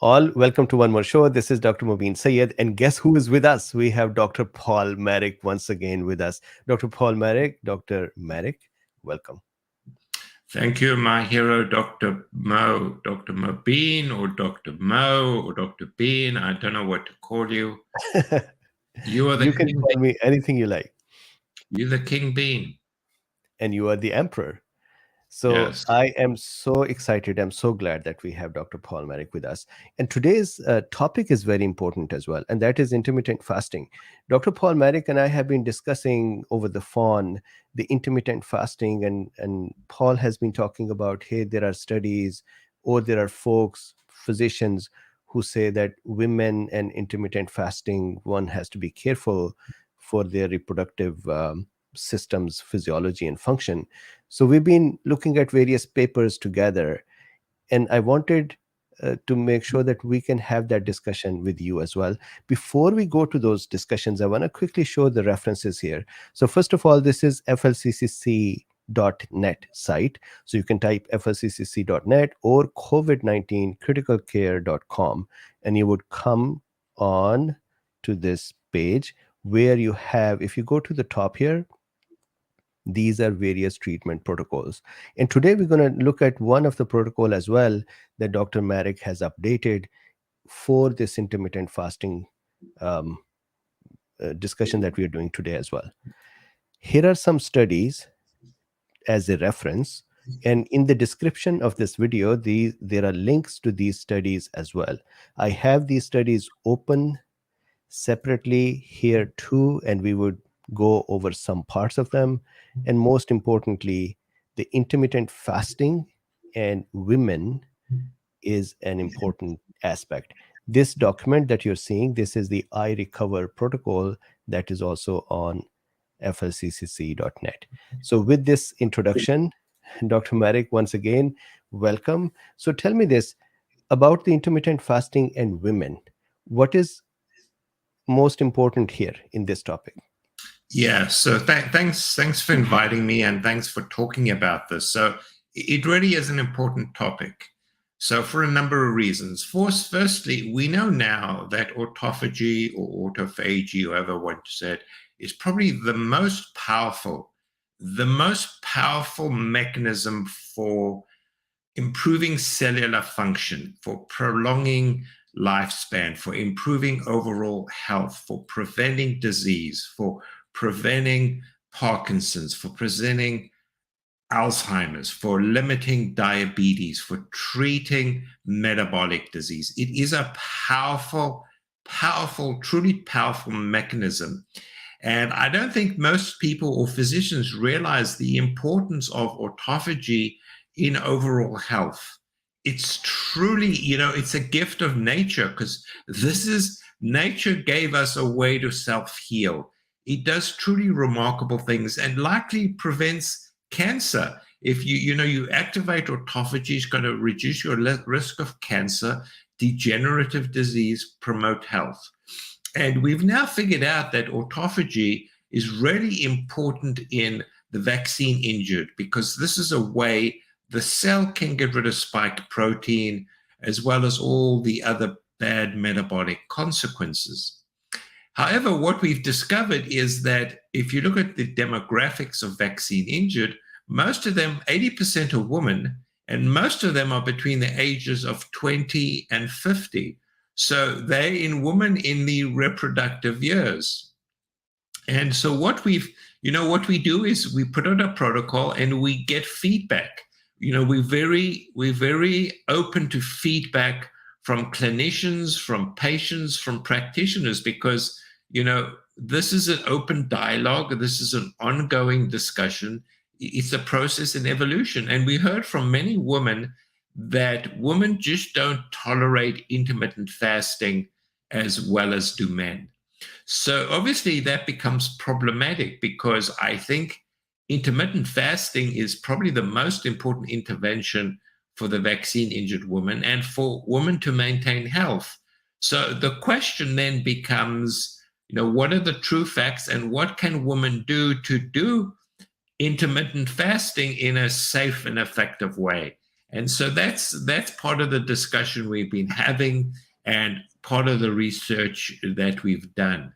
All, welcome to one more show. This is Dr. Mubin Sayed, and guess who is with us? We have Dr. Paul Marik once again with us. Dr. Paul Marik, Dr. Marik, welcome. Thank you, my hero, Dr. Mo, Dr. Mubin, or Dr. Mo, or Dr. Bean. I don't know what to call you. You are the You can king call bean. me anything you like, You're the king bean. and you are the emperor. So Yes. I am so excited. I'm so glad that we have Dr. Paul Marik with us. And today's topic is very important as well, and that is intermittent fasting. Dr. Paul Marik and I have been discussing over the phone the intermittent fasting, and Paul has been talking about, hey, there are studies or there are folks, physicians who say that women and intermittent fasting, one has to be careful for their reproductive systems, physiology, and function. So we've been looking at various papers together, and I wanted to make sure that we can have that discussion with you as well. Before we go to those discussions, I want to quickly show the references here. So first of all, this is flccc.net site. So you can type flccc.net or covid19criticalcare.com, and you would come on to this page where you have, if you go to the top here, these are various treatment protocols. And today we're going to look at one of the protocol as well that Dr. Marik has updated for this intermittent fasting um, discussion that we are doing today as well. Here are some studies as a reference. And in the description of this video, there are links to these studies as well. I have these studies open separately here too, and we would go over some parts of them. And most importantly, the intermittent fasting and women is an important aspect. This document that you're seeing, this is the I Recover protocol that is also on flccc.net. So with this introduction, Dr. Marik, once again, welcome. So tell me this about the intermittent fasting and women. What is most important here in this topic? Yeah. So thanks for inviting me, and thanks for talking about this. So it really is an important topic. So for a number of reasons. Firstly, we know now that autophagy or autophagy, whoever wants to say it, is probably the most powerful mechanism for improving cellular function, for prolonging lifespan, for improving overall health, for preventing disease, for preventing Parkinson's, for preventing Alzheimer's, for limiting diabetes, for treating metabolic disease. It is a powerful, truly powerful mechanism. And I don't think most people or physicians realize the importance of autophagy in overall health. It's truly, it's a gift of nature, because nature gave us a way to self-heal. It does truly remarkable things and likely prevents cancer. If you activate autophagy, it's going to reduce your risk of cancer, degenerative disease, promote health. And we've now figured out that autophagy is really important in the vaccine injured, because this is a way the cell can get rid of spike protein as well as all the other bad metabolic consequences. However, what we've discovered is that if you look at the demographics of vaccine injured, most of them, 80% are women, and most of them are between the ages of 20 and 50. So they're in women in the reproductive years. And so what we do is we put out a protocol and we get feedback. We're very open to feedback from clinicians, from patients, from practitioners, because, this is an open dialogue. This is an ongoing discussion. It's a process in evolution. And we heard from many women that women just don't tolerate intermittent fasting as well as do men. So obviously that becomes problematic, because I think intermittent fasting is probably the most important intervention for the vaccine injured woman and for women to maintain health. So the question then becomes, what are the true facts, and what can women do to do intermittent fasting in a safe and effective way? And so that's part of the discussion we've been having and part of the research that we've done.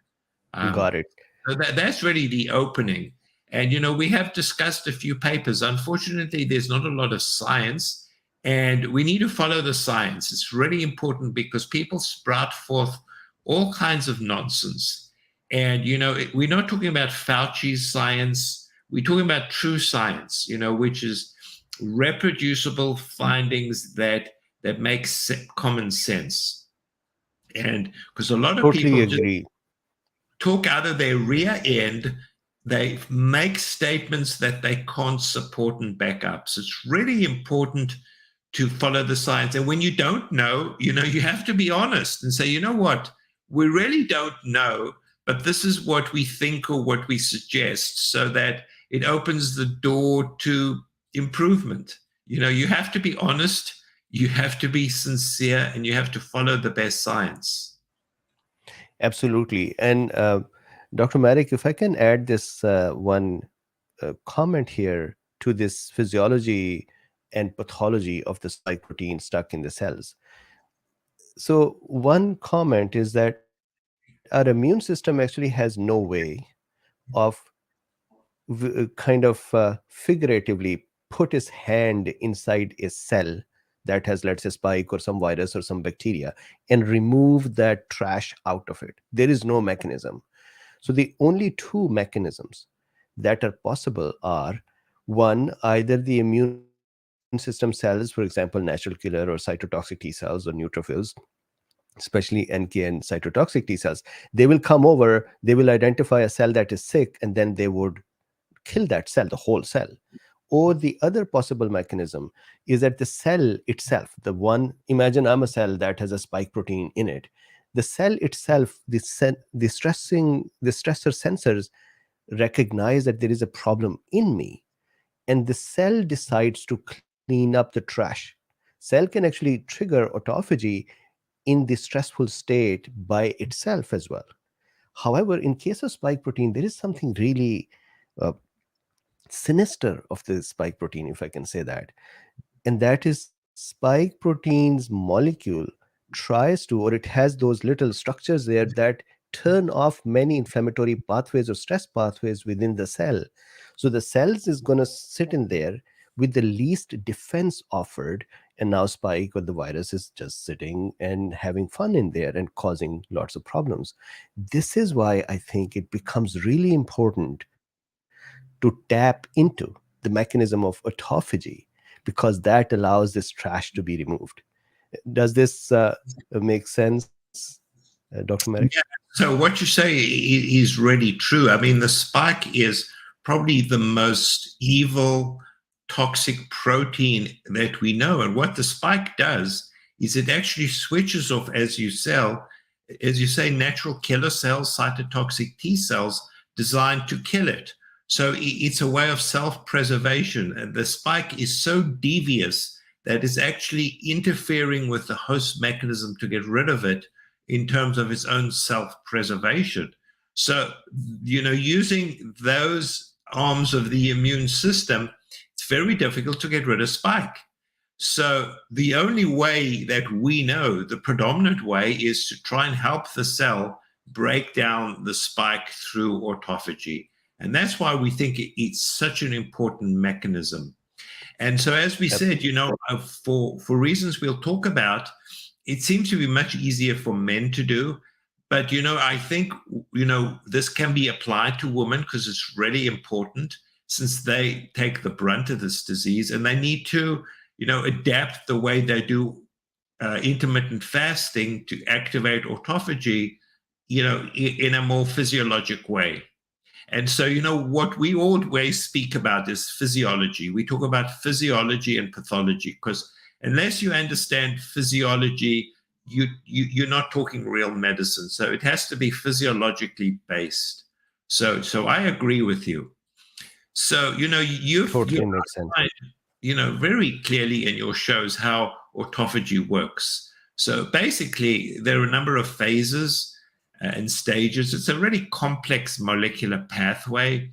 Got Um, it. so that's really the opening. And, we have discussed a few papers. Unfortunately, there's not a lot of science, and we need to follow the science. It's really important because people sprout forth all kinds of nonsense. And, we're not talking about Fauci's science. We're talking about true science, which is reproducible findings that make common sense. And because a lot of Totally people just agree. talk out of their rear end. They make statements that they can't support and back up. So it's really important to follow the science. And when you don't know, you have to be honest and say, you know what, we really don't know, but this is what we think or what we suggest, so that it opens the door to improvement. You have to be honest, you have to be sincere, and you have to follow the best science. Absolutely. And Dr. Marik, if I can add this one comment here to this physiology and pathology of the spike protein stuck in the cells. So, one comment is that our immune system actually has no way of kind of figuratively put his hand inside a cell that has, let's say, spike or some virus or some bacteria and remove that trash out of it. There is no mechanism. So the only two mechanisms that are possible are, one, either the immune system cells, for example, natural killer or cytotoxic T cells or neutrophils, especially NK and cytotoxic T cells, they will come over, they will identify a cell that is sick, and then they would kill that cell, the whole cell. Or the other possible mechanism is that the cell itself, the one, imagine I'm a cell that has a spike protein in it. The cell itself, the stressor sensors recognize that there is a problem in me, and the cell decides to clean up the trash. Cell can actually trigger autophagy in the stressful state by itself as well. However, in case of spike protein, there is something really uh, sinister of the spike protein, if I can say that. And that is, spike protein's molecule tries to, or it has those little structures there that turn off many inflammatory pathways or stress pathways within the cell. So the cells is going to sit in there with the least defense offered, and now spike or the virus is just sitting and having fun in there and causing lots of problems. This is why I think it becomes really important to tap into the mechanism of autophagy, because that allows this trash to be removed. Does this make sense, Dr. Merrick? Yeah. So what you say is really true. I mean, the spike is probably the most evil, toxic protein that we know. And what the spike does is it actually switches off, as you say, natural killer cells, cytotoxic T cells designed to kill it. So it's a way of self-preservation. And the spike is so devious that it's actually interfering with the host mechanism to get rid of it in terms of its own self-preservation. So, using those arms of the immune system, it's very difficult to get rid of spike. So the only way that we know, the predominant way, is to try and help the cell break down the spike through autophagy. And that's why we think it's such an important mechanism. And so, as we said, for reasons we'll talk about, it seems to be much easier for men to do. But, I think, this can be applied to women because it's really important, since they take the brunt of this disease and they need to, adapt the way they do intermittent fasting to activate autophagy, in a more physiologic way. And so, what we always speak about is physiology. We talk about physiology and pathology, because unless you understand physiology, you're not talking real medicine. So it has to be physiologically based. So I agree with you. So, you've Totally makes sense. outlined, very clearly in your shows how autophagy works. So basically, there are a number of phases and stages. It's a really complex molecular pathway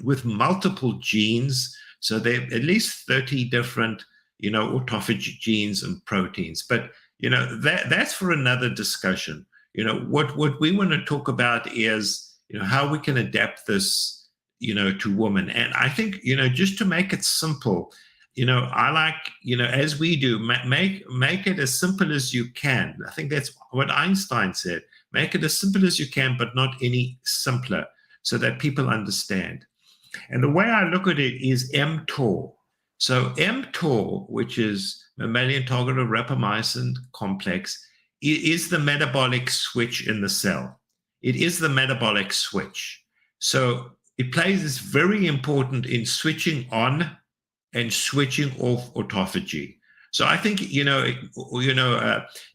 with multiple genes. So there are at least 30 different autophagy genes and proteins. But, that's for another discussion. What we want to talk about is, how we can adapt this, to women. And I think, just to make it simple, I like, as we do, make it as simple as you can. I think that's what Einstein said. Make it as simple as you can, but not any simpler, so that people understand. And the way I look at it is mTOR. So mTOR, which is mammalian targeted rapamycin complex, is the metabolic switch in the cell. It is the metabolic switch. So it plays this very important in switching on and switching off autophagy. So I think,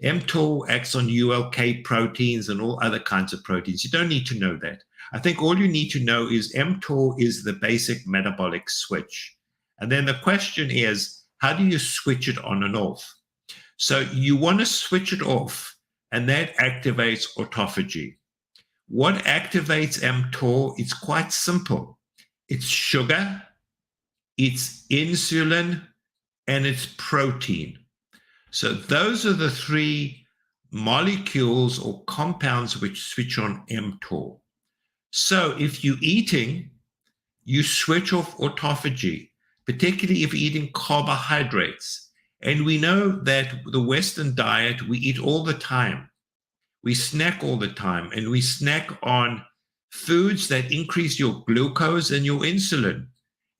mTOR acts on ULK proteins and all other kinds of proteins. You don't need to know that. I think all you need to know is mTOR is the basic metabolic switch. And then the question is, how do you switch it on and off? So you want to switch it off, and that activates autophagy. What activates mTOR? It's quite simple. It's sugar, it's insulin, and it's protein. So those are the three molecules or compounds which switch on mTOR. So if you're eating, you switch off autophagy, particularly if you're eating carbohydrates. And we know that the Western diet, we eat all the time. We snack all the time, and we snack on foods that increase your glucose and your insulin.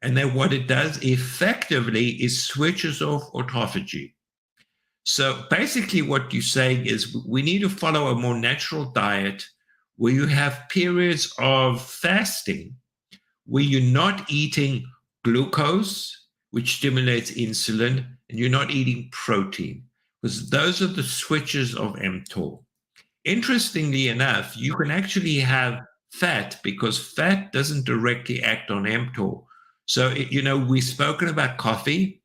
And then what it does effectively is switches off autophagy. So basically what you're saying is we need to follow a more natural diet where you have periods of fasting where you're not eating glucose, which stimulates insulin, and you're not eating protein, because those are the switches of mTOR. Interestingly enough, you can actually have fat, because fat doesn't directly act on mTOR. So, we've spoken about coffee.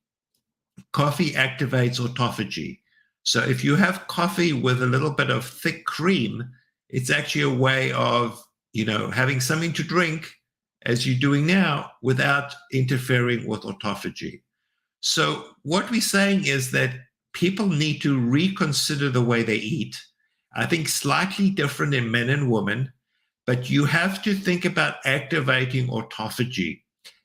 Coffee activates autophagy. So if you have coffee with a little bit of thick cream, it's actually a way of, having something to drink, as you're doing now, without interfering with autophagy. So what we're saying is that people need to reconsider the way they eat. I think slightly different in men and women, but you have to think about activating autophagy.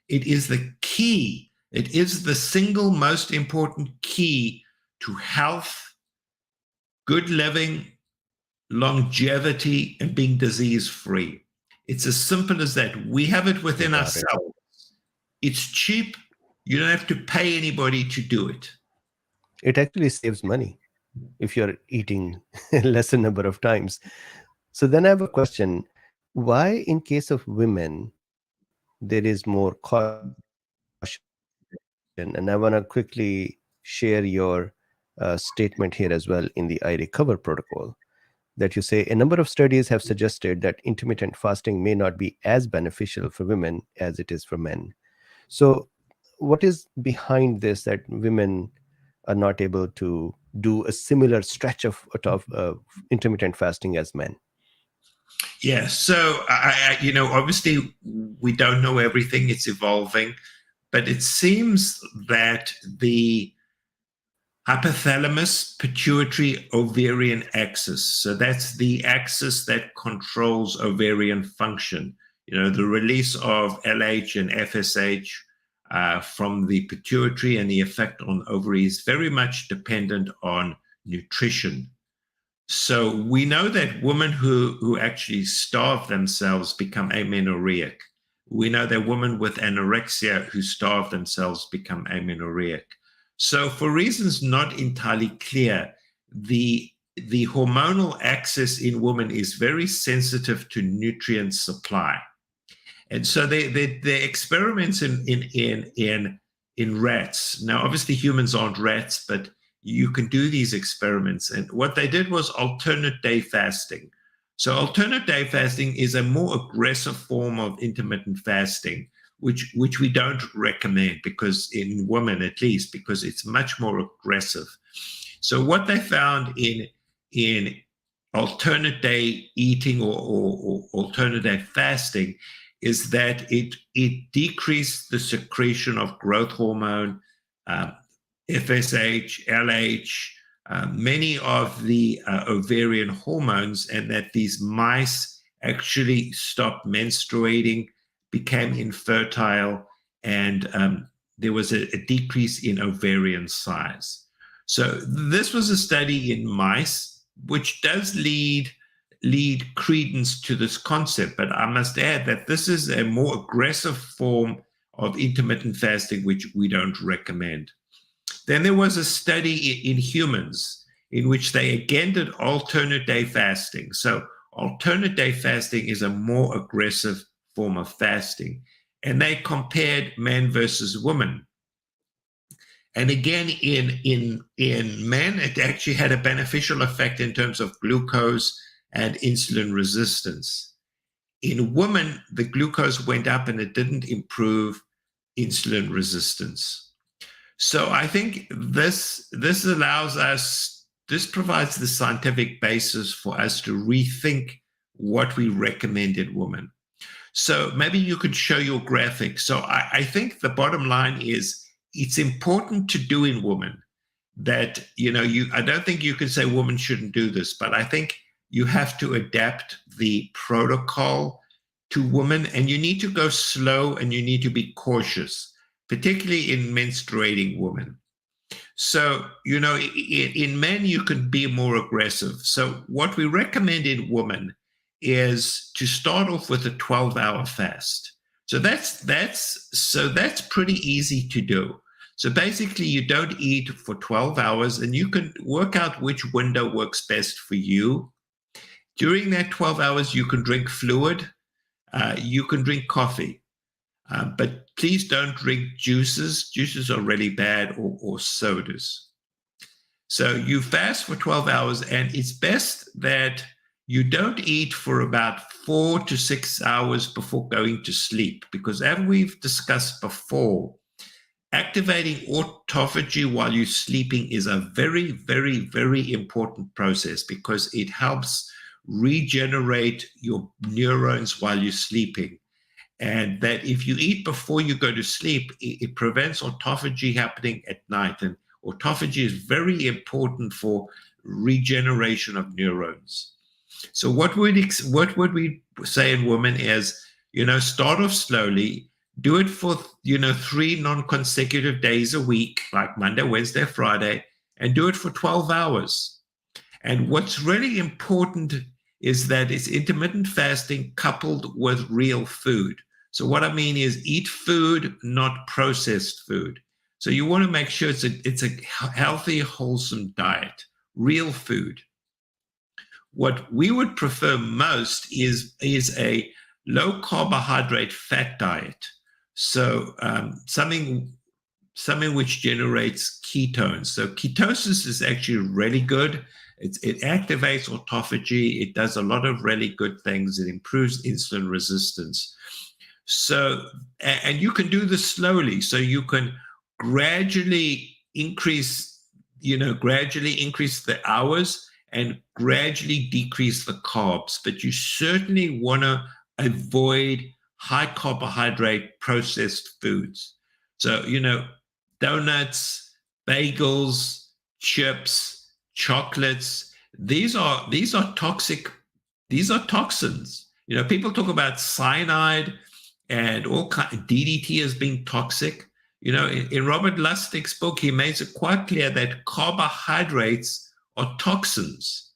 It is the key. It is the single most important key to health, good living, longevity, and being disease-free. It's as simple as that. We have it within ourselves. It's cheap. You don't have to pay anybody to do it. It actually saves money if you're eating lesser number of times. So then I have a question. Why, in case of women, there is more caution? And I want to quickly share your statement here as well in the iRecover protocol, that you say a number of studies have suggested that intermittent fasting may not be as beneficial for women as it is for men. So what is behind this, that women are not able to do a similar stretch of intermittent fasting as men? Yeah, so obviously we don't know everything, it's evolving, but it seems that the hypothalamus pituitary ovarian axis, so that's the axis that controls ovarian function, the release of LH and FSH from the pituitary and the effect on ovaries, very much dependent on nutrition. So we know that women who actually starve themselves become amenorrheic. We know that women with anorexia who starve themselves become amenorrheic. So for reasons not entirely clear, the hormonal axis in women is very sensitive to nutrient supply. And so the experiments in rats. Now, obviously humans aren't rats, but you can do these experiments. And what they did was alternate day fasting. So alternate day fasting is a more aggressive form of intermittent fasting, which we don't recommend, because in women at least, because it's much more aggressive. So what they found in alternate day eating or alternate day fasting is that it decreased the secretion of growth hormone, FSH, LH, many of the ovarian hormones, and that these mice actually stopped menstruating, became infertile, and there was a decrease in ovarian size. So this was a study in mice, which does lead credence to this concept. But I must add that this is a more aggressive form of intermittent fasting, which we don't recommend. Then there was a study in humans in which they again did alternate day fasting. So alternate day fasting is a more aggressive form of fasting. And they compared men versus women. And again, in men, it actually had a beneficial effect in terms of glucose and insulin resistance. In women, the glucose went up and it didn't improve insulin resistance. So I think this allows us, this provides the scientific basis for us to rethink what we recommend in women. So maybe you could show your graphic. So I think the bottom line is it's important to do in women that, I don't think you can say women shouldn't do this, but I think you have to adapt the protocol to women, and you need to go slow and you need to be cautious, particularly in menstruating women. So, in men, you can be more aggressive. So what we recommend in women is to start off with a 12-hour fast. So that's pretty easy to do. So basically, you don't eat for 12 hours, and you can work out which window works best for you. During that 12 hours, you can drink fluid, you can drink coffee, but please don't drink juices. Juices are really bad, or sodas. So you fast for 12 hours, and it's best that you don't eat for about 4 to 6 hours before going to sleep, because as we've discussed before, activating autophagy while you're sleeping is a very, very, very important process, because it helps regenerate your neurons while you're sleeping. And that if you eat before you go to sleep, it prevents autophagy happening at night. And autophagy is very important for regeneration of neurons. So what would we say in women is, start off slowly, do it for 3 non-consecutive days a week, like Monday, Wednesday, Friday, and do it for 12 hours. And what's really important is that it's intermittent fasting coupled with real food. So what I mean is eat food, not processed food. So you want to make sure it's a healthy, wholesome diet, real food. What we would prefer most is a low carbohydrate fat diet. So something which generates ketones. So ketosis is actually really good. It activates autophagy. It does a lot of really good things. It improves insulin resistance. So, and you can do this slowly. So you can gradually increase the hours and gradually decrease the carbs. But you certainly want to avoid high carbohydrate processed foods. So, donuts, bagels, chips, chocolates, these are toxic. These are toxins. People talk about cyanide and all kind of DDT as being toxic. In Robert Lustig's book, he makes it quite clear that carbohydrates are toxins.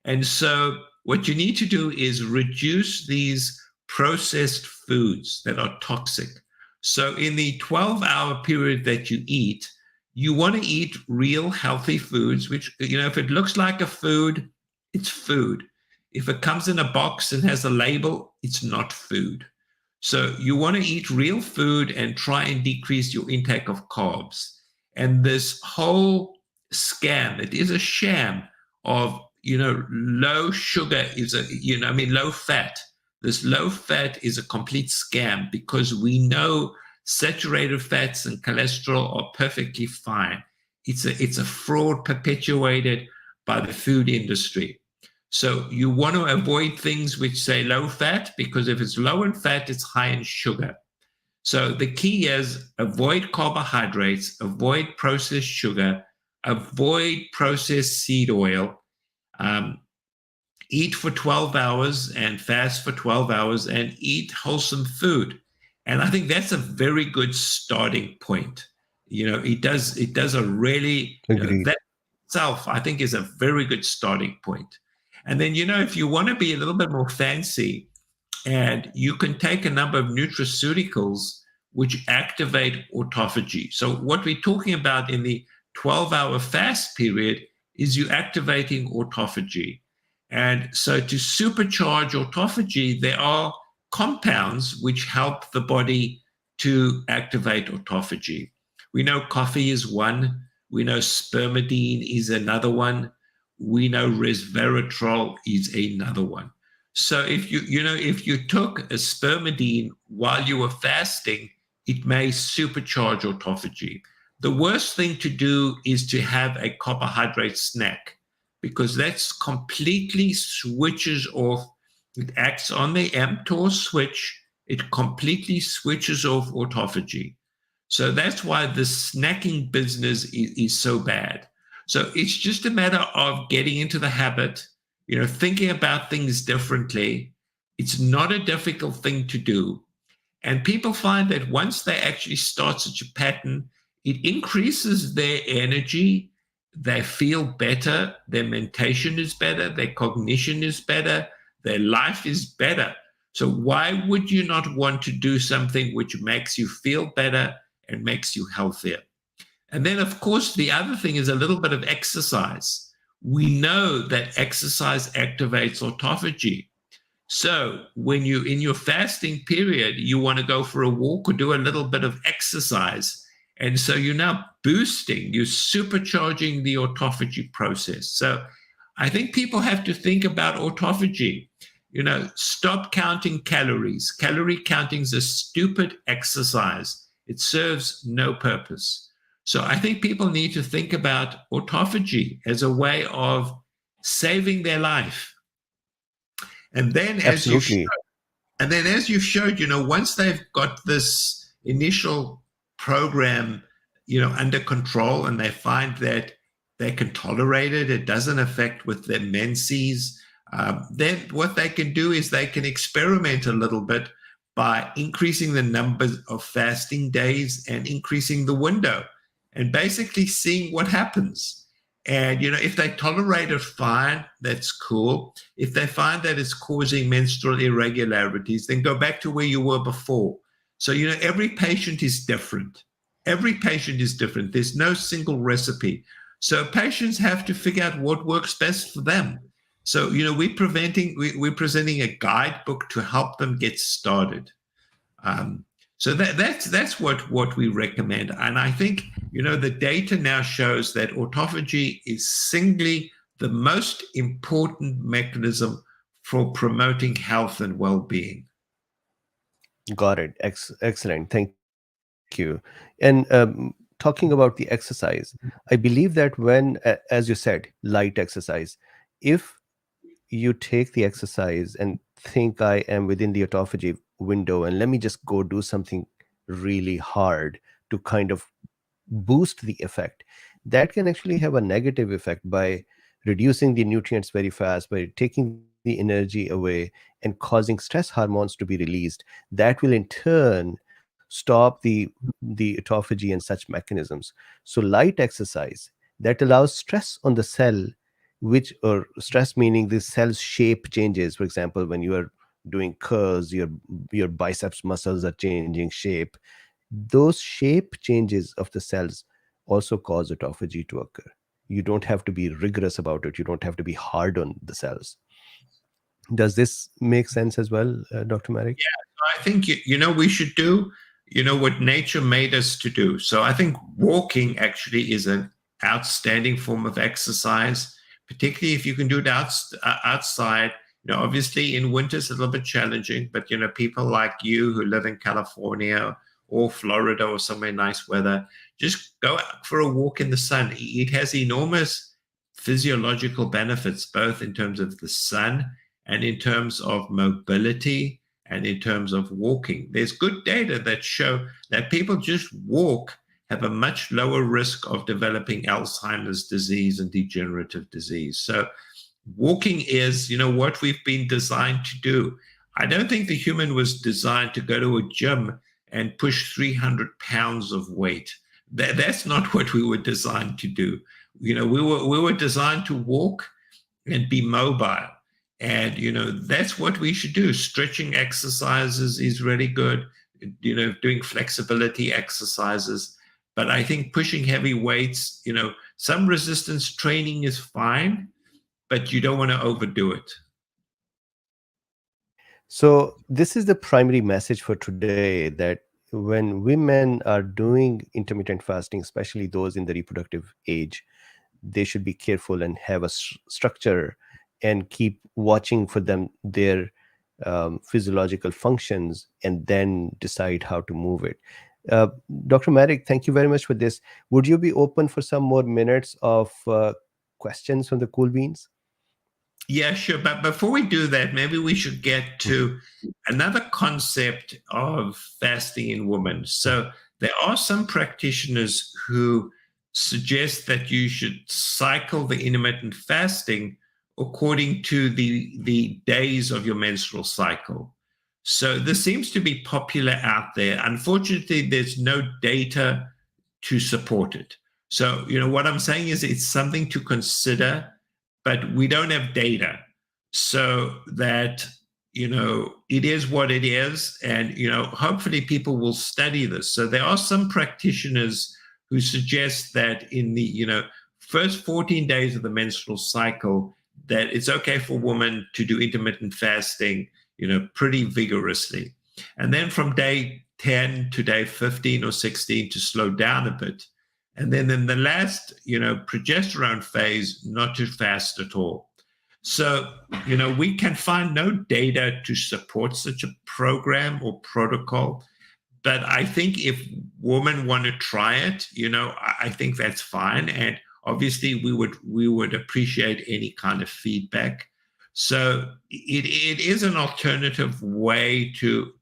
And so what you need to do is reduce these processed foods that are toxic. So in the 12-hour period that you eat, you want to eat real healthy foods, which, if it looks like a food, it's food. If it comes in a box and has a label, it's not food. So you want to eat real food and try and decrease your intake of carbs. And this whole scam, it is a sham of, low sugar is low fat. This low fat is a complete scam, because we know saturated fats and cholesterol are perfectly fine. It's a fraud perpetuated by the food industry. So you want to avoid things which say low fat, because if it's low in fat, it's high in sugar. So the key is avoid carbohydrates, avoid processed sugar, avoid processed seed oil, um, eat for 12 hours and fast for 12 hours and eat wholesome food. And I think that's a very good starting point. It does a really, Agreed. that itself, I think, is a very good starting point. And then, if you want to be a little bit more fancy, and you can take a number of nutraceuticals which activate autophagy. So, what we're talking about in the 12-hour fast period is you activating autophagy. And so, to supercharge autophagy, there are compounds which help the body to activate autophagy. We know coffee is one, we know spermidine is another one, we know resveratrol is another one. So if you took a spermidine while you were fasting, it may supercharge autophagy. The worst thing to do is to have a carbohydrate snack, because that's completely switches off. It acts on the mtor switch. It completely switches off autophagy. So that's why the snacking business is so bad. So it's just a matter of getting into the habit, thinking about things differently. It's not a difficult thing to do. And people find that once they actually start such a pattern, it increases their energy. They feel better. Their mentation is better. Their cognition is better. Their life is better. So why would you not want to do something which makes you feel better and makes you healthier? And then, of course, the other thing is a little bit of exercise. We know that exercise activates autophagy. So when you in your fasting period, you want to go for a walk or do a little bit of exercise. And so you're now boosting, you're supercharging the autophagy process. So I think people have to think about autophagy. Stop counting calories. Calorie counting is a stupid exercise. It serves no purpose. So I think people need to think about autophagy as a way of saving their life. And then as you've showed, Absolutely. once they've got this initial program, under control, and they find that they can tolerate it, it doesn't affect with their menses, then what they can do is they can experiment a little bit by increasing the numbers of fasting days and increasing the window and basically seeing what happens. And, if they tolerate it fine, that's cool. If they find that it's causing menstrual irregularities, then go back to where you were before. So, every patient is different. Every patient is different. There's no single recipe. So patients have to figure out what works best for them. So, we're presenting a guidebook to help them get started. So that's what we recommend. And I think, the data now shows that autophagy is singly the most important mechanism for promoting health and well-being. Got it. Excellent. Thank you. And talking about the exercise, I believe that as you said, light exercise, if you take the exercise and think I am within the autophagy window and let me just go do something really hard to kind of boost the effect, that can actually have a negative effect by reducing the nutrients very fast, by taking the energy away and causing stress hormones to be released. That will in turn stop the autophagy and such mechanisms. So light exercise that allows stress on the cell, which, or stress meaning the cell's shape changes. For example, when you are doing curls, your biceps muscles are changing shape. Those shape changes of the cells also cause autophagy to occur. You don't have to be rigorous about it. You don't have to be hard on the cells. Does this make sense as well, Dr. Marik? Yeah, I think we should do what nature made us to do. So I think walking actually is an outstanding form of exercise, particularly if you can do it outside. Obviously in winter it's a little bit challenging, but people like you who live in California or Florida or somewhere nice weather, just go out for a walk in the sun. It has enormous physiological benefits, both in terms of the sun and in terms of mobility and in terms of walking. There's good data that show that people just walk have a much lower risk of developing Alzheimer's disease and degenerative disease. So walking is, what we've been designed to do. I don't think the human was designed to go to a gym and push 300 pounds of weight. That's not what we were designed to do. We were designed to walk and be mobile. And, that's what we should do. Stretching exercises is really good, doing flexibility exercises. But I think pushing heavy weights, some resistance training is fine, but you don't want to overdo it. So this is the primary message for today, that when women are doing intermittent fasting, especially those in the reproductive age, they should be careful and have a structure and keep watching for their physiological functions, and then decide how to move it. Uh, Dr. Marik, thank you very much for this. Would you be open for some more minutes of questions from the KoolBeens? Yeah, sure. But before we do that, maybe we should get to another concept of fasting in women. So there are some practitioners who suggest that you should cycle the intermittent fasting according to the days of your menstrual cycle. So this seems to be popular out there. Unfortunately, there's no data to support it. So, what I'm saying is it's something to consider, but we don't have data. So that, it is what it is. And, hopefully people will study this. So there are some practitioners who suggest that in the, first 14 days of the menstrual cycle, that it's okay for women to do intermittent fasting, pretty vigorously. And then from day 10 to day 15 or 16 to slow down a bit. And then in the last, progesterone phase, not to fast at all. So, we can find no data to support such a program or protocol. But I think if women want to try it, I think that's fine. And obviously we would appreciate any kind of feedback. So it is an alternative way to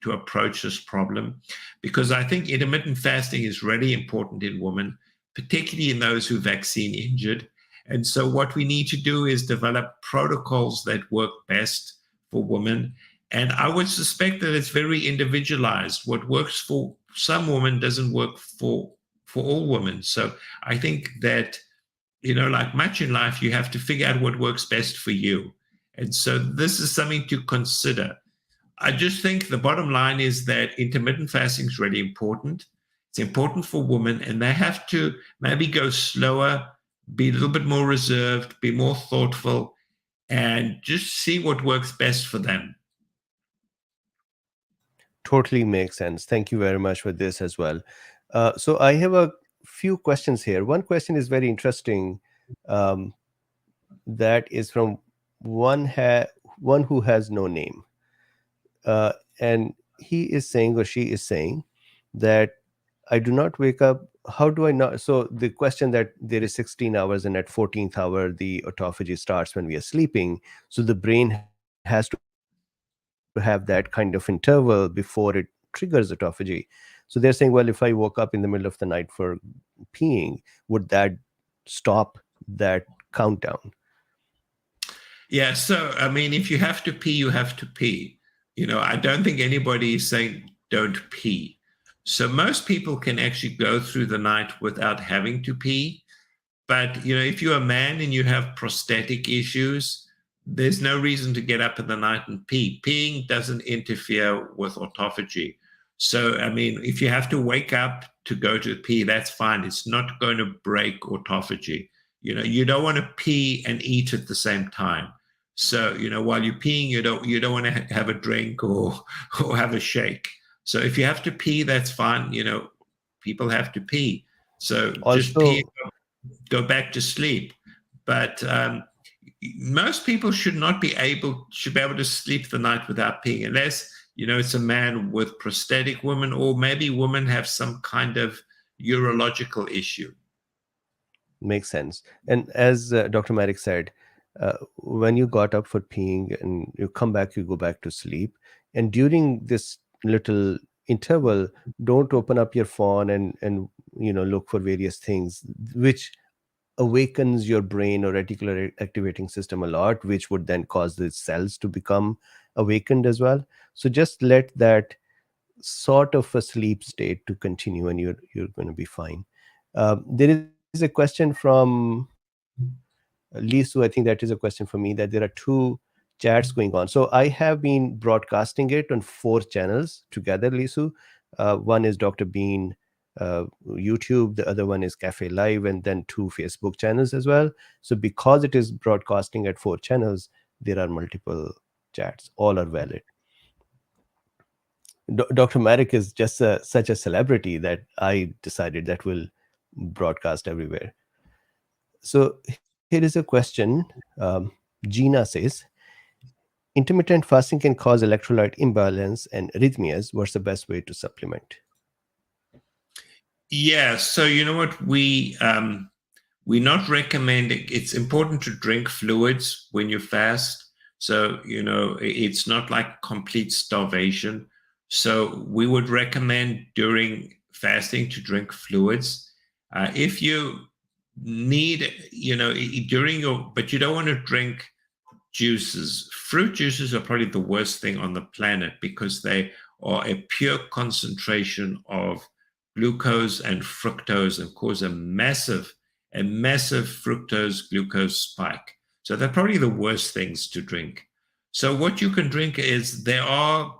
approach this problem, because I think intermittent fasting is really important in women, particularly in those who vaccine injured. And so what we need to do is develop protocols that work best for women. And I would suspect that it's very individualized. What works for some women doesn't work for all women. So I think that, like much in life, you have to figure out what works best for you. And so this is something to consider. I just think the bottom line is that intermittent fasting is really important. It's important for women, and they have to maybe go slower, be a little bit more reserved, be more thoughtful, and just see what works best for them. Totally makes sense. Thank you very much for this as well. So I have a few questions here. One question is very interesting. Um, that is from one who has no name, and he is saying, or she is saying, that I do not wake up. How do I not? So the question that there is 16 hours, and at 14th hour the autophagy starts when we are sleeping. So the brain has to have that kind of interval before it triggers autophagy. So they're saying, well, if I woke up in the middle of the night for peeing, would that stop that countdown? Yeah, so I mean, if you have to pee, you have to pee. I don't think anybody is saying don't pee. So most people can actually go through the night without having to pee. But if you're a man and you have prosthetic issues, there's no reason to get up in the night and pee. Peeing doesn't interfere with autophagy. So I mean, if you have to wake up to go to pee, that's fine. It's not going to break autophagy. You don't want to pee and eat at the same time. So while you're peeing, you don't want to have a drink or have a shake. So if you have to pee, that's fine. People have to pee. So just pee, Also, go back to sleep. But most people should be able to sleep the night without peeing, unless it's a man with prosthetic women, or maybe women have some kind of urological issue. makes sense. And as Dr. Marik said, when you got up for peeing and you come back, you go back to sleep, And during this little interval, don't open up your phone and look for various things which awakens your brain or reticular activating system a lot, which would then cause the cells to become awakened as well. So just let that sort of a sleep state to continue, and you're going to be fine. There is a question from Lisu. I think that is a question for me, that there are two chats going on. So I have been broadcasting it on four channels together, Lisu. One is Dr. Bean YouTube, the other one is Cafe Live, and then two Facebook channels as well. So because it is broadcasting at four channels, there are multiple chats. All are valid. Dr. Marik is just such a celebrity that I decided that will broadcast everywhere. So here is a question. Gina says, intermittent fasting can cause electrolyte imbalance and arrhythmias. What's the best way to supplement? Yeah, so you know what, we're not recommending. It's important to drink fluids when you fast. So, it's not like complete starvation. So we would recommend during fasting to drink fluids. If you need, but you don't want to drink juices. Fruit juices are probably the worst thing on the planet because they are a pure concentration of glucose and fructose and cause a massive fructose glucose spike. So they're probably the worst things to drink. So what you can drink is, there are,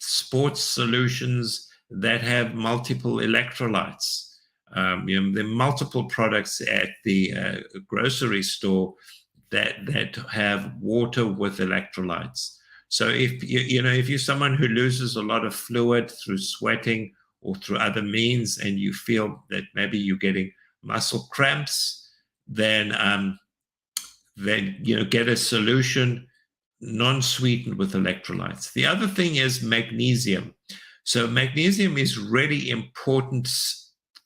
sports solutions that have multiple electrolytes. There are multiple products at the grocery store that have water with electrolytes. So if you're someone who loses a lot of fluid through sweating or through other means, and you feel that maybe you're getting muscle cramps, then get a solution non-sweetened with electrolytes. The other thing is magnesium. So magnesium is really important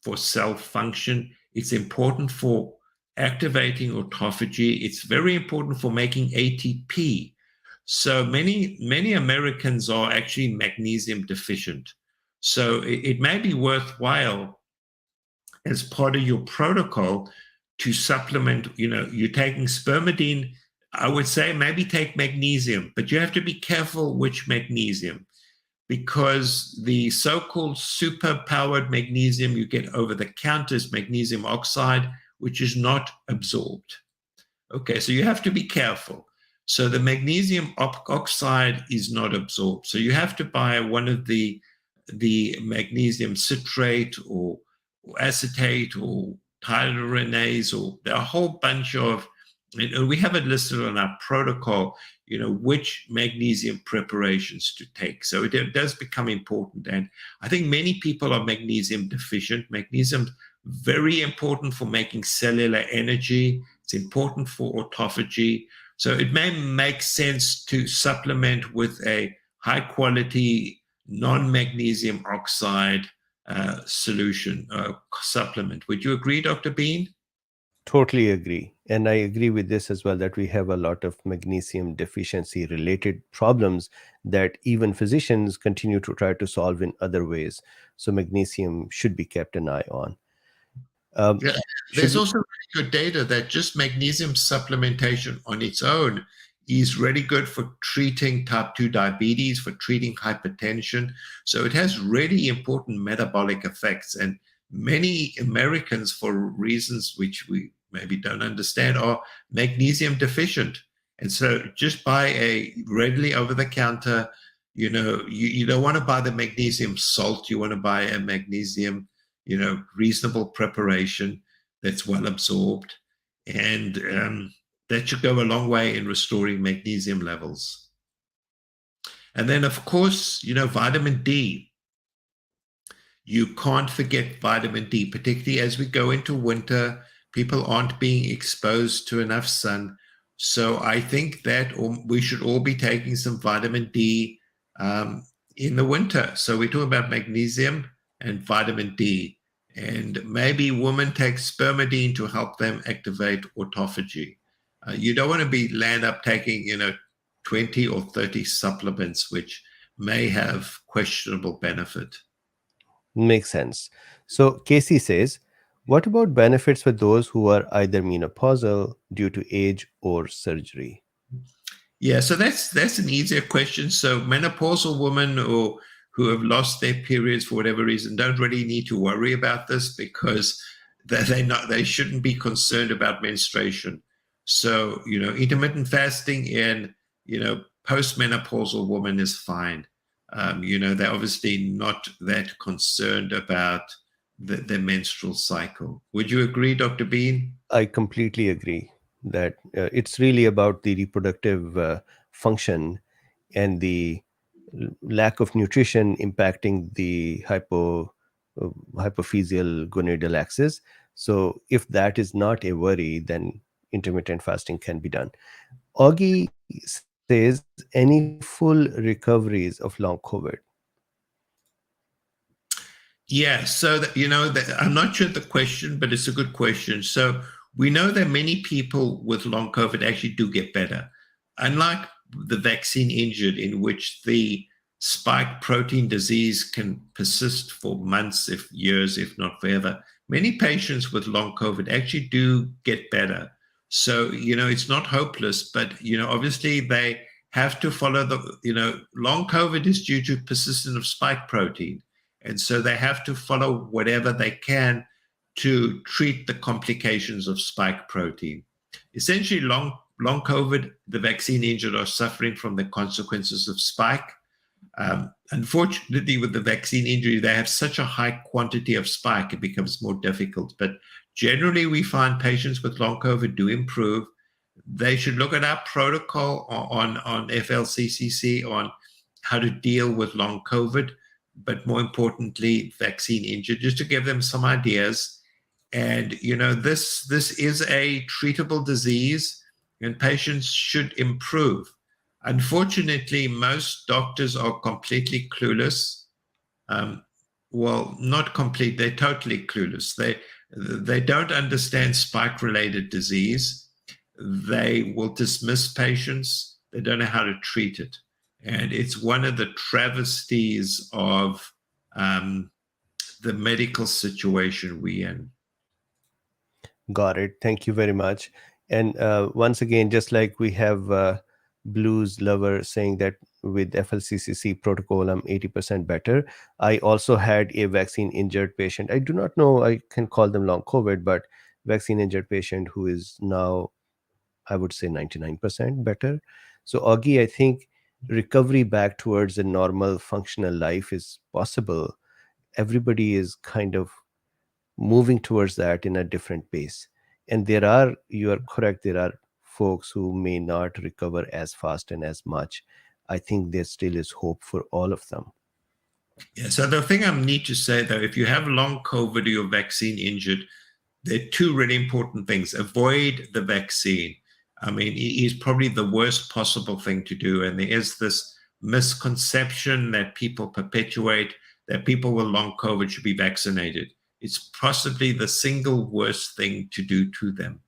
for cell function. It's important for activating autophagy. It's very important for making ATP. So many Americans are actually magnesium deficient. So it may be worthwhile as part of your protocol to supplement. You're taking spermidine. I would say maybe take magnesium, but you have to be careful which magnesium, because the so-called super-powered magnesium you get over the counter is magnesium oxide, which is not absorbed. Okay, so you have to be careful. So the magnesium oxide is not absorbed. So you have to buy one of the magnesium citrate or acetate or hyaluronase, or there are a whole bunch of, we have it listed on our protocol, which magnesium preparations to take. So it does become important. And I think many people are magnesium deficient. Magnesium, very important for making cellular energy. It's important for autophagy. So it may make sense to supplement with a high quality non-magnesium oxide solution supplement. Would you agree, Dr. Bean? Totally agree. And I agree with this as well, that we have a lot of magnesium deficiency related problems that even physicians continue to try to solve in other ways. So magnesium should be kept an eye on. Yeah. There's also really good data that just magnesium supplementation on its own is really good for treating type 2 diabetes, for treating hypertension. So it has really important metabolic effects. And many Americans, for reasons which we maybe don't understand, are magnesium deficient. And so just buy a readily over-the-counter, you don't want to buy the magnesium salt. You want to buy a magnesium, reasonable preparation that's well absorbed. And that should go a long way in restoring magnesium levels. And then, of course, vitamin D. You can't forget vitamin D, particularly as we go into winter. People aren't being exposed to enough sun. So I think that we should all be taking some vitamin D in the winter. So we're talking about magnesium and vitamin D. And maybe women take spermidine to help them activate autophagy. You don't want to land up taking, 20 or 30 supplements, which may have questionable benefit. Makes sense. So Casey says, what about benefits for those who are either menopausal due to age or surgery? Yeah, so that's an easier question. So menopausal women or who have lost their periods for whatever reason don't really need to worry about this because they shouldn't be concerned about menstruation. So intermittent fasting in postmenopausal women is fine. They're obviously not that concerned about their menstrual cycle. Would you agree, Dr. Bean? I completely agree that it's really about the reproductive function and the lack of nutrition impacting the hypophyseal gonadal axis. So if that is not a worry, then intermittent fasting can be done. Augie says, any full recoveries of long COVID? Yeah, so I'm not sure the question, but it's a good question. So we know that many people with long COVID actually do get better. Unlike the vaccine injured, in which the spike protein disease can persist for months, if years, if not forever, many patients with long COVID actually do get better. So, it's not hopeless, but, obviously they have to follow long COVID is due to persistence of spike protein. And so they have to follow whatever they can to treat the complications of spike protein. Essentially, long COVID, the vaccine injured are suffering from the consequences of spike. Unfortunately, with the vaccine injury, they have such a high quantity of spike, it becomes more difficult. But generally, we find patients with long COVID do improve. They should look at our protocol on FLCCC on how to deal with long COVID, but more importantly, vaccine injured, just to give them some ideas. And this is a treatable disease, and patients should improve. Unfortunately, most doctors are completely clueless. Well, not complete; they're totally clueless. They don't understand spike-related disease. They will dismiss patients. They don't know how to treat it. And it's one of the travesties of the medical situation we're in. Got it. Thank you very much. And once again, just like we have Blues Lover saying that with FLCCC protocol, I'm 80% better. I also had a vaccine injured patient. I do not know, I can call them long COVID, but vaccine injured patient who is now, I would say, 99% better. So, Augie, I think recovery back towards a normal functional life is possible. Everybody is kind of moving towards that in a different pace. And you are correct, there are folks who may not recover as fast and as much. I think there still is hope for all of them. Yeah, so the thing I need to say, though, if you have long COVID or you're vaccine injured, there are two really important things. Avoid the vaccine. I mean, it is probably the worst possible thing to do. And there is this misconception that people perpetuate that people with long COVID should be vaccinated. It's possibly the single worst thing to do to them.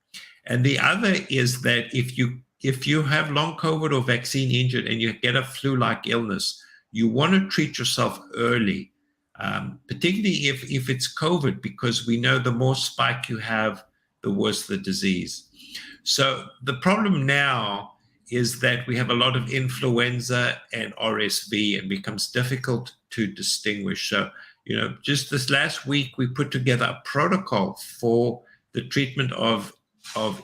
And the other is that if you have long COVID or vaccine injured and you get a flu-like illness, you want to treat yourself early, particularly if it's COVID, because we know the more spike you have, the worse the disease. So the problem now is that we have a lot of influenza and RSV, and it becomes difficult to distinguish. So, just this last week, we put together a protocol for the treatment of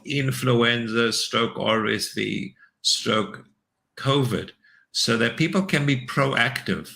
influenza, stroke RSV, stroke COVID, so that people can be proactive.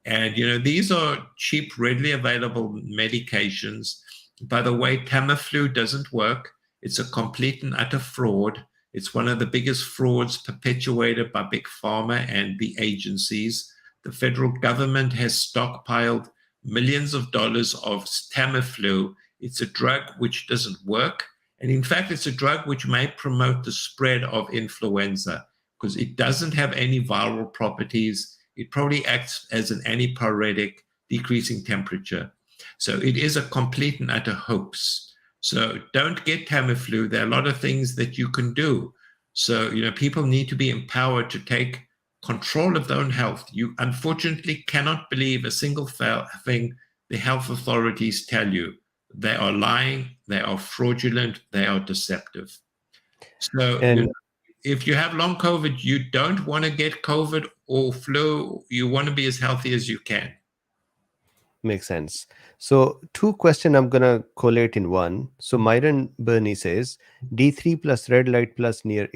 And, these are cheap, readily available medications. By the way, Tamiflu doesn't work. It's a complete and utter fraud. It's one of the biggest frauds perpetuated by Big Pharma and the agencies. The federal government has stockpiled millions of dollars of Tamiflu. It's a drug which doesn't work. And in fact, it's a drug which may promote the spread of influenza because it doesn't have any viral properties. It probably acts as an antipyretic, decreasing temperature. So it is a complete and utter hoax. So don't get Tamiflu. There are a lot of things that you can do. So, people need to be empowered to take control of their own health. You unfortunately cannot believe a single thing the health authorities tell you. They are lying, they are fraudulent, they are deceptive. So, And if you have long COVID, you don't want to get COVID or flu. You want to be as healthy as you can. makes sense. So two questions I'm gonna collate in one. So Myron Burney says D3 plus red light plus near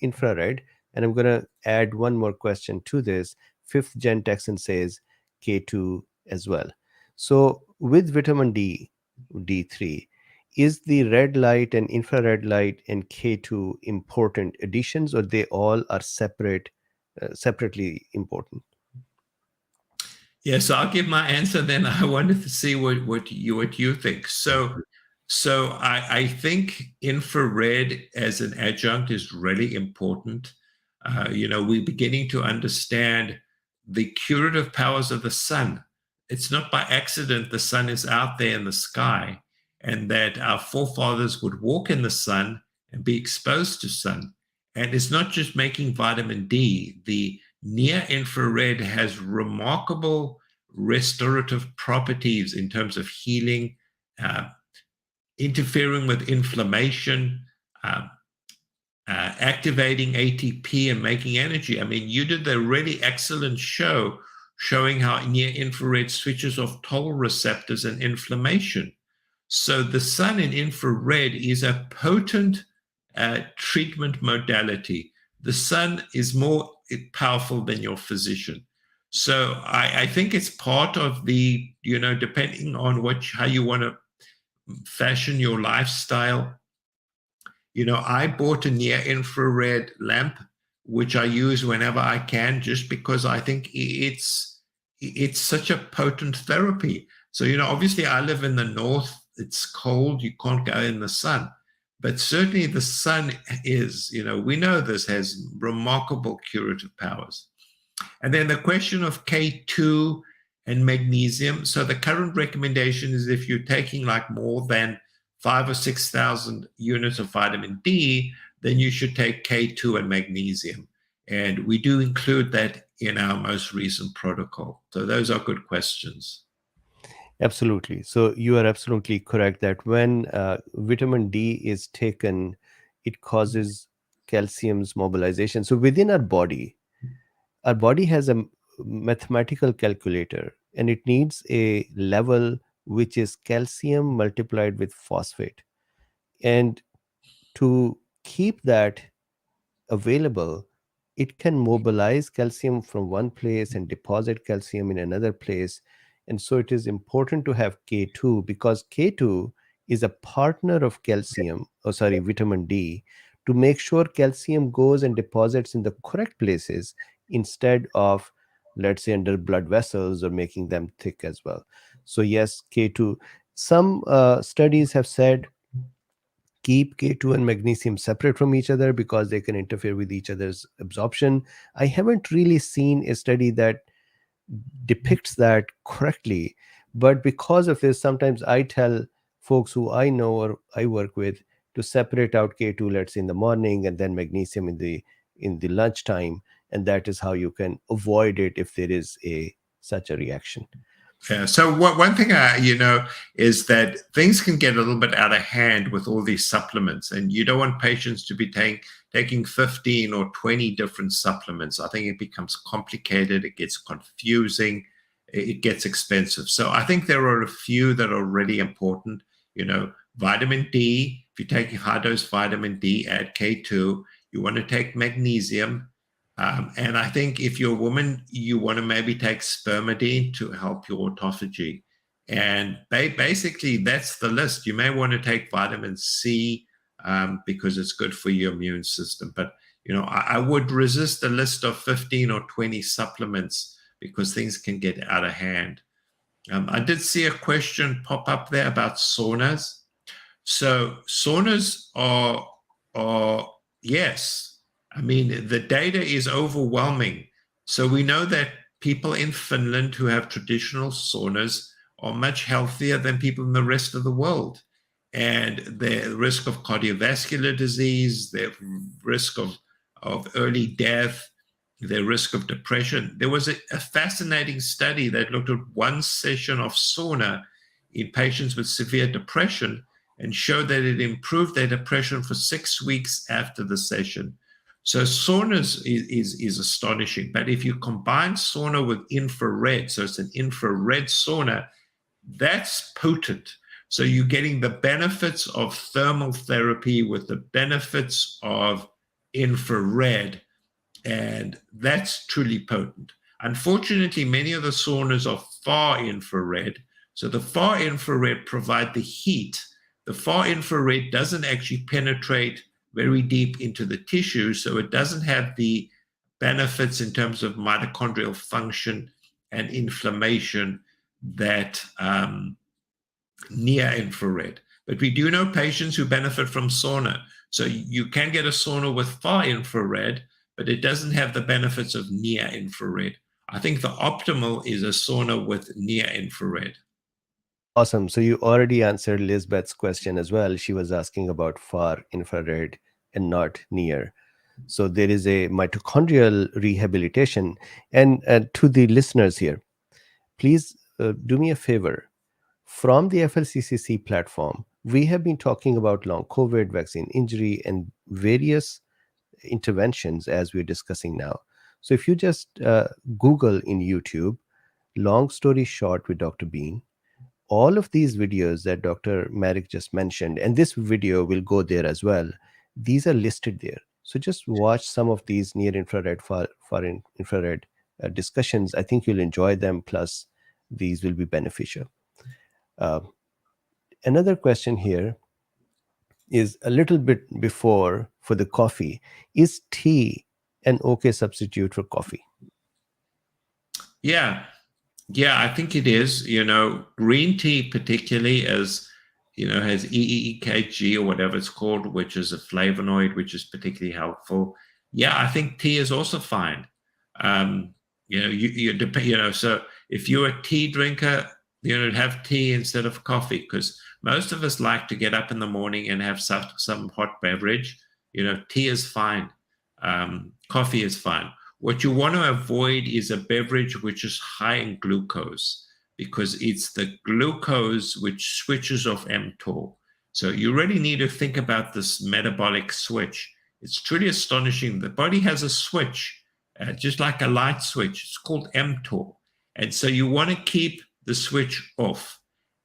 infrared, and I'm gonna add one more question to this. Fifth Gen Texan says K2 as well. So with vitamin D, D3, is the red light and infrared light and K2 important additions, or they all are separately important? Yeah, so I'll give my answer. Then I wanted to see what you think. So I think infrared as an adjunct is really important. We're beginning to understand the curative powers of the sun. It's not by accident the sun is out there in the sky, and that our forefathers would walk in the sun and be exposed to sun. And it's not just making vitamin D. The near infrared has remarkable restorative properties in terms of healing, uh, interfering with inflammation, uh, activating ATP and making energy. I mean, you did a really excellent show showing how near infrared switches off toll receptors and inflammation. So the sun in infrared is a potent treatment modality. The sun is more powerful than your physician. So I think it's part of the, depending on how you want to fashion your lifestyle. I bought a near infrared lamp, which I use whenever I can, just because I think it's such a potent therapy. So, obviously I live in the north, it's cold, you can't go in the sun. But certainly the sun is, we know this has remarkable curative powers. And then the question of K2 and magnesium. So the current recommendation is if you're taking like more than 5,000 or 6,000 units of vitamin D, then you should take K2 and magnesium. And we do include that in our most recent protocol. So those are good questions. Absolutely. So you are absolutely correct that when vitamin D is taken, it causes calcium's mobilization. So within our body has a mathematical calculator, and it needs a level which is calcium multiplied with phosphate. And to keep that available, it can mobilize calcium from one place and deposit calcium in another place. And so it is important to have K2, because K2 is a partner of vitamin D, to make sure calcium goes and deposits in the correct places instead of, let's say, under blood vessels or making them thick as well. So, yes, K2. Some studies have said keep K2 and magnesium separate from each other because they can interfere with each other's absorption. I haven't really seen a study that depicts that correctly, but because of this, sometimes I tell folks who I know or I work with to separate out K2, let's say in the morning, and then magnesium in the lunchtime, and that is how you can avoid it if there is a such a reaction. Yeah. So one thing is that things can get a little bit out of hand with all these supplements, and you don't want patients to be taking 15 or 20 different supplements. I think it becomes complicated, it gets confusing, it gets expensive. So I think there are a few that are really important. Vitamin D, if you're taking high dose vitamin D, add K2. You want to take magnesium. And I think if you're a woman, you want to maybe take spermidine to help your autophagy. And basically, that's the list. You may want to take vitamin C because it's good for your immune system. But, I would resist a list of 15 or 20 supplements because things can get out of hand. I did see a question pop up there about saunas. So saunas are yes. I mean, the data is overwhelming. So we know that people in Finland who have traditional saunas are much healthier than people in the rest of the world. And their risk of cardiovascular disease, their risk of early death, their risk of depression. There was a fascinating study that looked at one session of sauna in patients with severe depression and showed that it improved their depression for 6 weeks after the session. So sauna is astonishing. But if you combine sauna with infrared, so it's an infrared sauna, that's potent. So you're getting the benefits of thermal therapy with the benefits of infrared, and that's truly potent. Unfortunately, many of the saunas are far infrared. So the far infrared provide the heat. The far infrared doesn't actually penetrate very deep into the tissue, so it doesn't have the benefits in terms of mitochondrial function and inflammation that near infrared. But we do know patients who benefit from sauna. So you can get a sauna with far infrared, but it doesn't have the benefits of near infrared. I think the optimal is a sauna with near infrared. Awesome. So you already answered Lisbeth's question as well. She was asking about far infrared and not near. So there is a mitochondrial rehabilitation. And to the listeners here, please do me a favor. From the FLCCC platform, we have been talking about long COVID, vaccine injury, and various interventions as we're discussing now. So if you just Google in YouTube, long story short with Dr. Bean, all of these videos that Dr. Marik just mentioned, and this video will go there as well, these are listed there. So just watch some of these near infrared, far infrared discussions. I think you'll enjoy them. Plus, these will be beneficial. Uh, Another question here is a little bit before for the coffee. Is tea an okay substitute for coffee? Yeah, yeah, I think it is. Green tea, particularly, as has EEKG or whatever it's called, which is a flavonoid, which is particularly helpful. Yeah, I think tea is also fine. So if you're a tea drinker, have tea instead of coffee, because most of us like to get up in the morning and have some hot beverage. Tea is fine. Coffee is fine. What you want to avoid is a beverage which is high in glucose, because it's the glucose which switches off mtor. So you really need to think about this metabolic switch. It's truly astonishing. The body has a switch, just like a light switch. It's called mtor. And so you want to keep the switch off.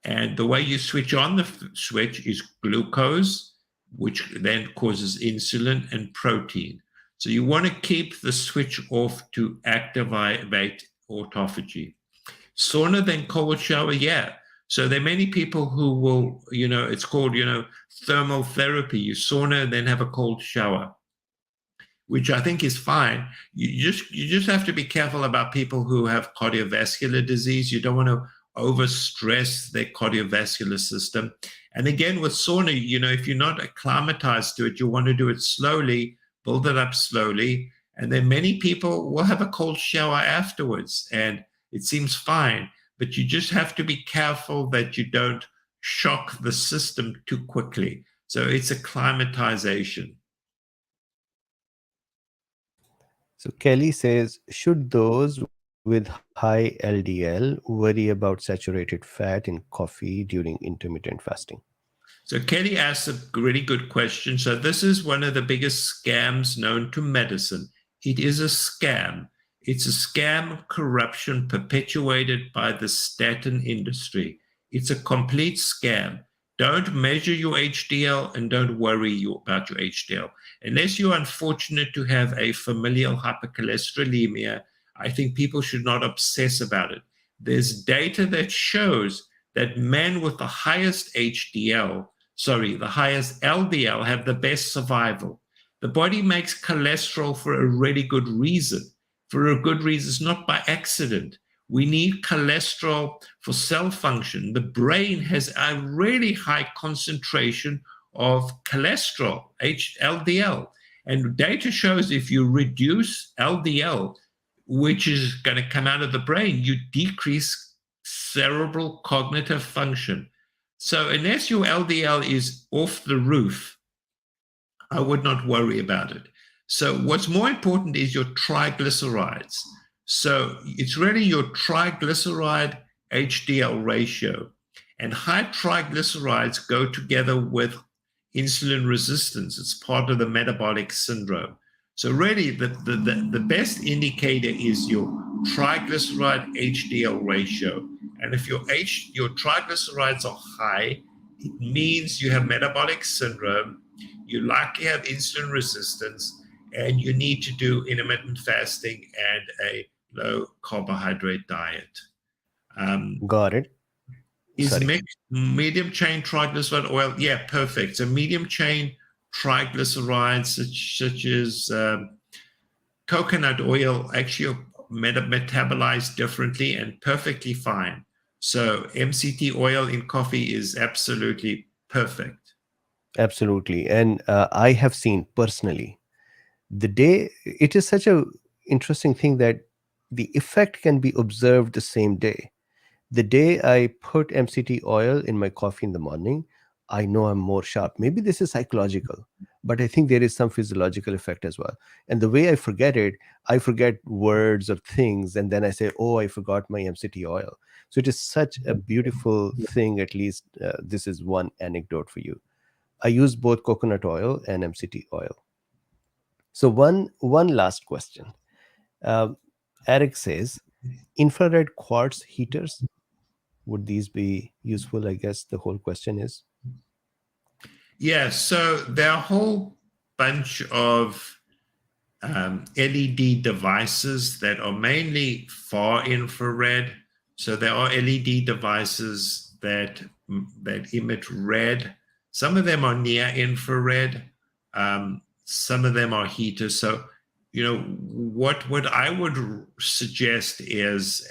And the way you switch on the switch is glucose, which then causes insulin and protein. So you want to keep the switch off to activate autophagy. Sauna, then cold shower, yeah. So there are many people who will, it's called, thermal therapy. You sauna, then have a cold shower, which I think is fine. You just have to be careful about people who have cardiovascular disease. You don't want to overstress their cardiovascular system. And again, with sauna, if you're not acclimatized to it, you want to do it slowly, build it up slowly. And then many people will have a cold shower afterwards, and it seems fine. But you just have to be careful that you don't shock the system too quickly. So it's acclimatization. So Kelly says, should those with high LDL worry about saturated fat in coffee during intermittent fasting? So Kelly asked a really good question. So this is one of the biggest scams known to medicine. It is a scam. It's a scam of corruption perpetuated by the statin industry. It's a complete scam. Don't measure your HDL and don't worry about your HDL. Unless you're unfortunate to have a familial hypercholesterolemia, I think people should not obsess about it. There's data that shows that men with the highest the highest LDL have the best survival. The body makes cholesterol for a really good reason. For a good reason, it's not by accident. We need cholesterol for cell function. The brain has a really high concentration of cholesterol, LDL. And data shows if you reduce LDL, which is going to come out of the brain, you decrease cerebral cognitive function. So unless your LDL is off the roof, I would not worry about it. So what's more important is your triglycerides. So it's really your triglyceride HDL ratio. And high triglycerides go together with insulin resistance. It's part of the metabolic syndrome. So really the best indicator is your triglyceride HDL ratio. And if your triglycerides are high, it means you have metabolic syndrome, you likely have insulin resistance, and you need to do intermittent fasting and a low carbohydrate diet. Got it. Is Sorry. medium chain triglyceride oil? Yeah, perfect. So medium chain triglycerides, such as coconut oil, actually are metabolized differently and perfectly fine. So MCT oil in coffee is absolutely perfect. Absolutely. And I have seen personally the day, it is such a interesting thing that the effect can be observed the same day. The day I put MCT oil in my coffee in the morning, I know I'm more sharp. Maybe this is psychological, but I think there is some physiological effect as well. And the way I forget it, I forget words or things, and then I say, oh, I forgot my MCT oil. So it is such a beautiful thing. At least this is one anecdote for you. I use both coconut oil and MCT oil. So one last question. Um, Eric says, infrared quartz heaters, would these be useful? I guess the whole question is. Yeah, so there are a whole bunch of LED devices that are mainly far infrared. So there are LED devices that emit red. Some of them are near infrared. Some of them are heaters. So, what I would suggest is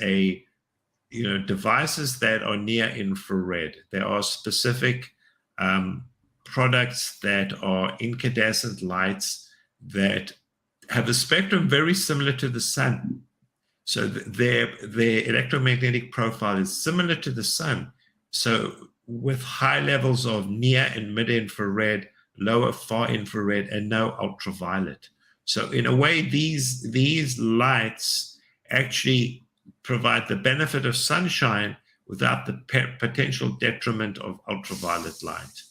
devices that are near infrared. There are specific um, products that are incandescent lights that have a spectrum very similar to the sun. So their electromagnetic profile is similar to the sun. So with high levels of near and mid infrared, lower far infrared, and no ultraviolet. So in a way, these lights actually provide the benefit of sunshine without the potential detriment of ultraviolet light.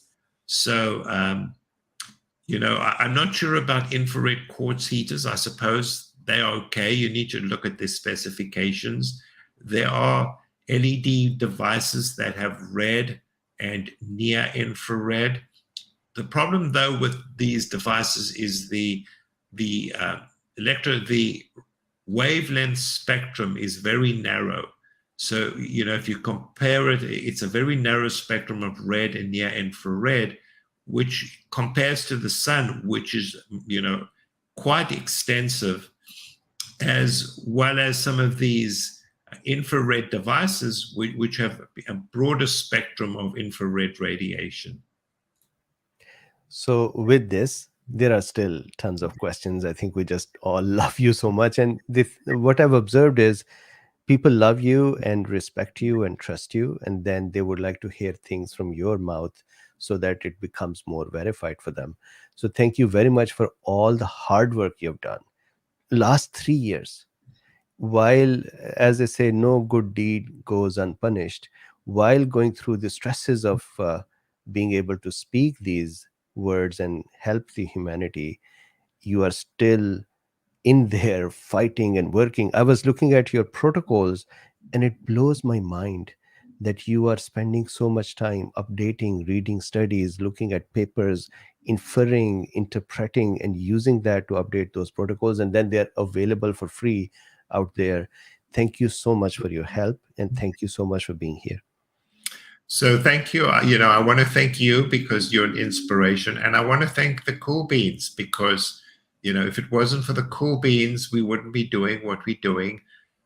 So I'm not sure about infrared quartz heaters. I suppose they are okay. You need to look at their specifications. There are LED devices that have red and near infrared. The problem, though, with these devices is the the wavelength spectrum is very narrow. So, if you compare it, it's a very narrow spectrum of red and near infrared, which compares to the sun, which is, quite extensive, as well as some of these infrared devices, which have a broader spectrum of infrared radiation. So with this, there are still tons of questions. I think we just all love you so much. And what I've observed is people love you and respect you and trust you. And then they would like to hear things from your mouth so that it becomes more verified for them. So thank you very much for all the hard work you've done. Last 3 years, while, as I say, no good deed goes unpunished, while going through the stresses of being able to speak these words and help the humanity, you are still in there fighting and working. I was looking at your protocols, and it blows my mind that you are spending so much time updating, reading studies, looking at papers, inferring, interpreting, and using that to update those protocols. And then they're available for free out there. Thank you so much for your help, and thank you so much for being here. So thank you. I want to thank you because you're an inspiration, and I want to thank the KoolBeens because, if it wasn't for the KoolBeens, we wouldn't be doing what we're doing.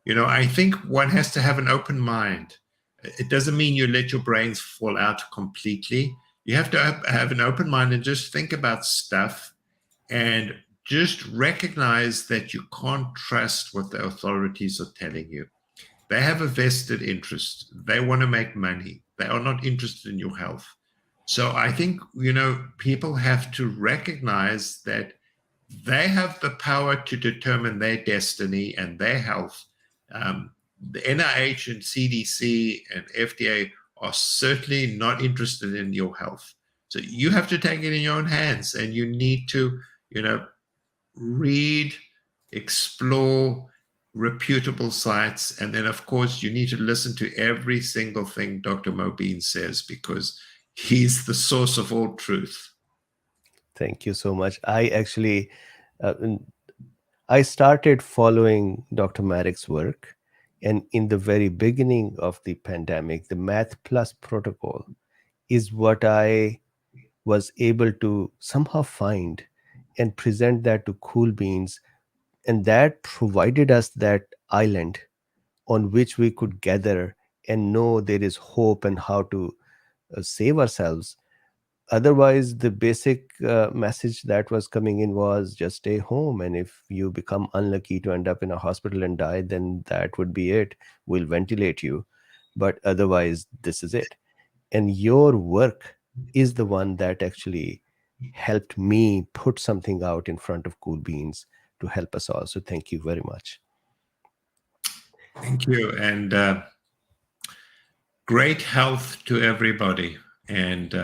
I think one has to have an open mind. It doesn't mean you let your brains fall out completely. You have to have an open mind and just think about stuff and just recognize that you can't trust what the authorities are telling you. They have a vested interest. They want to make money. They are not interested in your health. So I think, people have to recognize that they have the power to determine their destiny and their health. The NIH and CDC and FDA are certainly not interested in your health. So you have to take it in your own hands, and you need to, you know, read, explore reputable sites, and then of course you need to listen to every single thing Dr. Mobeen says, because he's the source of all truth. Thank you so much. Uh, I started following Dr. Marik's work, and in the very beginning of the pandemic, the Math Plus protocol is what I was able to somehow find and present that to KoolBeens, and that provided us that island on which we could gather and know there is hope and how to save ourselves. Otherwise, the basic message that was coming in was just stay home, and if you become unlucky to end up in a hospital and die, then that would be it. We'll ventilate you, but otherwise this is it. And your work is the one that actually helped me put something out in front of KoolBeens to help us all. So thank you very much. Thank you, and great health to everybody. And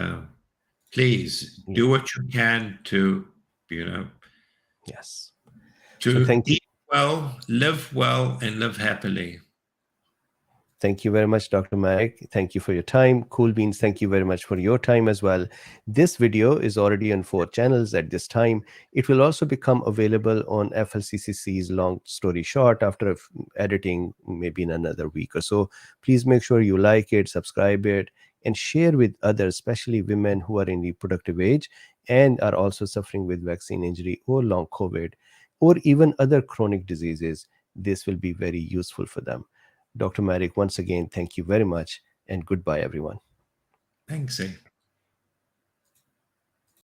please Yeah. do what you can to, you know, Yes. So to eat well, and live happily. thank you very much, Dr. Marik. Thank you for your time. KoolBeens, thank you very much for your time as well. This video is already on 4 channels at this time. It will also become available on FLCCC's Long Story Short after editing, maybe in another week or so. Please make sure you like it, subscribe it, and share with others, especially women who are in reproductive age and are also suffering with vaccine injury or long COVID or even other chronic diseases. This will be very useful for them. Dr. Marik, once again, thank you very much and goodbye, everyone. Thanks, eh?